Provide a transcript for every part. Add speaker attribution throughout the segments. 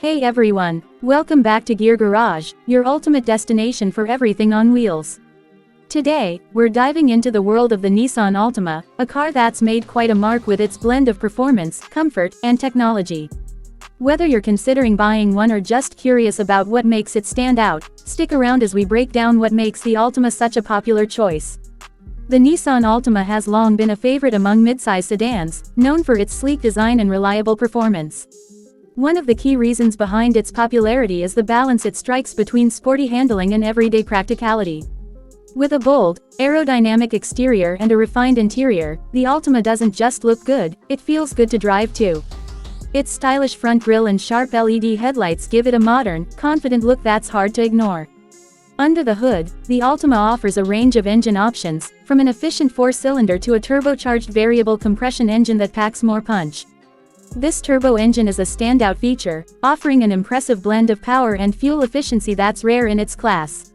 Speaker 1: Hey everyone, welcome back to Gear Garage, your ultimate destination for everything on wheels. Today, we're diving into the world of the Nissan Altima, a car that's made quite a mark with its blend of performance, comfort, and technology. Whether you're considering buying one or just curious about what makes it stand out, stick around as we break down what makes the Altima such a popular choice. The Nissan Altima has long been a favorite among midsize sedans, known for its sleek design and reliable performance. One of the key reasons behind its popularity is the balance it strikes between sporty handling and everyday practicality. With a bold, aerodynamic exterior and a refined interior, the Altima doesn't just look good, it feels good to drive too. Its stylish front grille and sharp LED headlights give it a modern, confident look that's hard to ignore. Under the hood, the Altima offers a range of engine options, from an efficient 4-cylinder to a turbocharged variable compression engine that packs more punch. This turbo engine is a standout feature, offering an impressive blend of power and fuel efficiency that's rare in its class.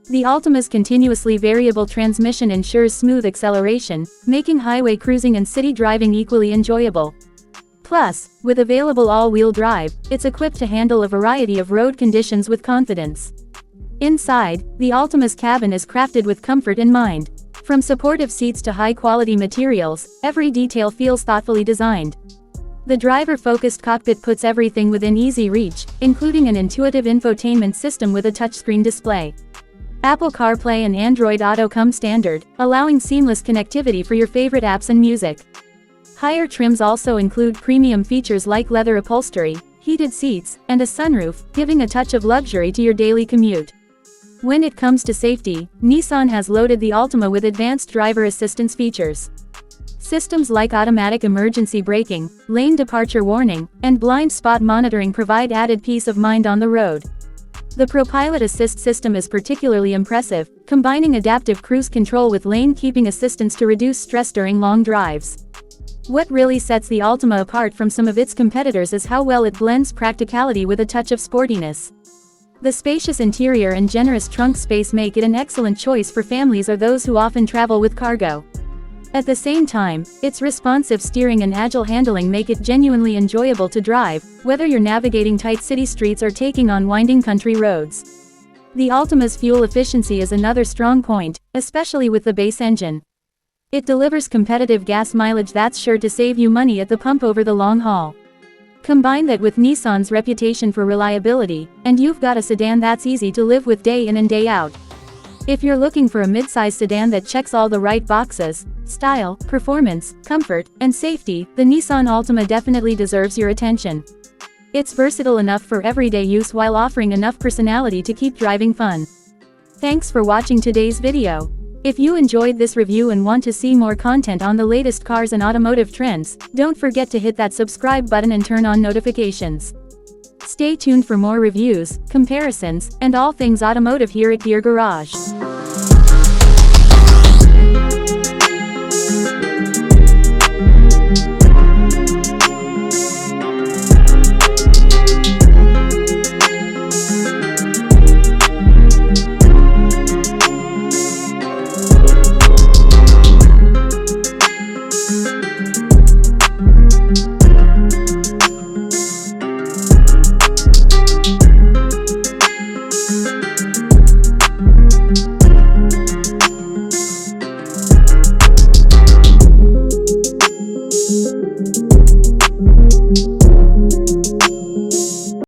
Speaker 1: The Altima's continuously variable transmission ensures smooth acceleration, making highway cruising and city driving equally enjoyable. Plus, with available all-wheel drive, it's equipped to handle a variety of road conditions with confidence. Inside, the Altima's cabin is crafted with comfort in mind. From supportive seats to high-quality materials, every detail feels thoughtfully designed. The driver-focused cockpit puts everything within easy reach, including an intuitive infotainment system with a touchscreen display. Apple CarPlay and Android Auto come standard, allowing seamless connectivity for your favorite apps and music. Higher trims also include premium features like leather upholstery, heated seats, and a sunroof, giving a touch of luxury to your daily commute. When it comes to safety, Nissan has loaded the Altima with advanced driver assistance features. Systems like automatic emergency braking, lane departure warning, and blind spot monitoring provide added peace of mind on the road. The ProPilot Assist system is particularly impressive, combining adaptive cruise control with lane-keeping assistance to reduce stress during long drives. What really sets the Altima apart from some of its competitors is how well it blends practicality with a touch of sportiness. The spacious interior and generous trunk space make it an excellent choice for families or those who often travel with cargo. At the same time, its responsive steering and agile handling make it genuinely enjoyable to drive, whether you're navigating tight city streets or taking on winding country roads. The Altima's fuel efficiency is another strong point, especially with the base engine. It delivers competitive gas mileage that's sure to save you money at the pump over the long haul. Combine that with Nissan's reputation for reliability, and you've got a sedan that's easy to live with day in and day out. If you're looking for a mid-size sedan that checks all the right boxes, style, performance, comfort, and safety, the Nissan Altima definitely deserves your attention. It's versatile enough for everyday use while offering enough personality to keep driving fun. Thanks for watching today's video. If you enjoyed this review and want to see more content on the latest cars and automotive trends, don't forget to hit that subscribe button and turn on notifications. Stay tuned for more reviews, comparisons, and all things automotive here at Gear Garage.